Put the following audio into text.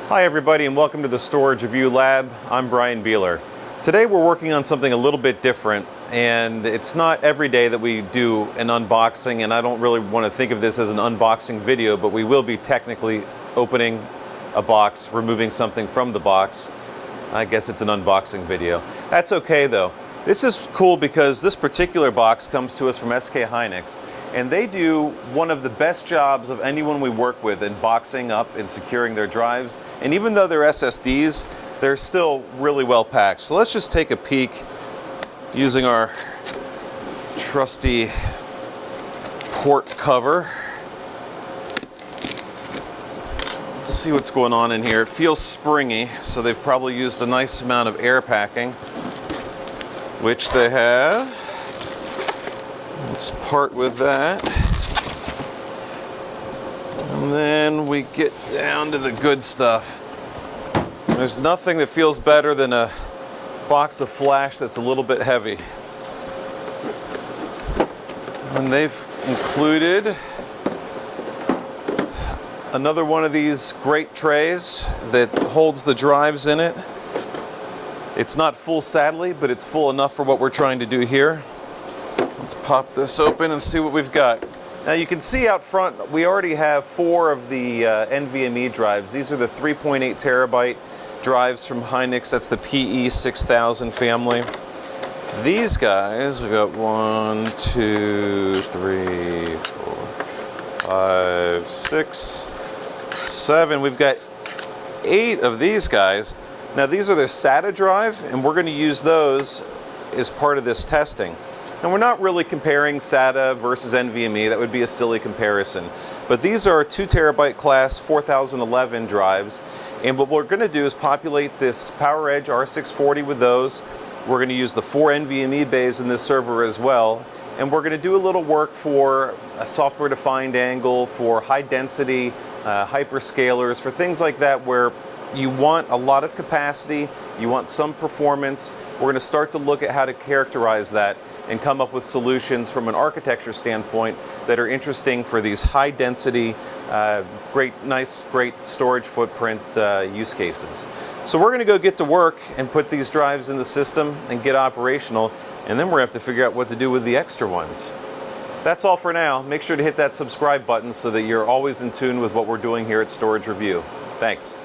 Hi everybody and welcome to the Storage Review Lab. I'm Brian Beeler. Today we're working on something a little bit different, and it's not every day that we do an unboxing, and I don't really want to think of this as an unboxing video, but we will be technically opening a box, removing something from the box. I guess it's an unboxing video. That's okay though. This is cool because this particular box comes to us from SK Hynix, and they do one of the best jobs of anyone we work with in boxing up and securing their drives. And even though they're SSDs, they're still really well packed. So let's just take a peek using our trusty port cover. Let's see what's going on in here. It feels springy, so they've probably used a nice amount of air packing, which they have. Let's part with that. And then we get down to the good stuff. There's nothing that feels better than a box of flash that's a little bit heavy. And they've included another one of these great trays that holds the drives in it. It's not full, sadly, but it's full enough for what we're trying to do here. Let's pop this open and see what we've got. Now you can see out front, we already have 4 of the NVMe drives. These are the 3.8 terabyte drives from Hynix. That's the PE6011 family. These guys, we've got 1, 2, 3, 4, 5, 6, 7. We've got 8 of these guys. Now these are their SATA drive, and we're going to use those as part of this testing. And we're not really comparing SATA versus NVMe. That would be a silly comparison. But these are 2 terabyte class 4011 drives. And what we're going to do is populate this PowerEdge R640 with those. We're going to use the 4 NVMe bays in this server as well. And we're going to do a little work for a software-defined angle, for high density, hyperscalers, for things like that where you want a lot of capacity, you want some performance. We're going to start to look at how to characterize that and come up with solutions from an architecture standpoint that are interesting for these high density, great storage footprint use cases. So we're going to go get to work and put these drives in the system and get operational, and then we're going to have to figure out what to do with the extra ones. That's all for now. Make sure to hit that subscribe button so that you're always in tune with what we're doing here at Storage Review. Thanks.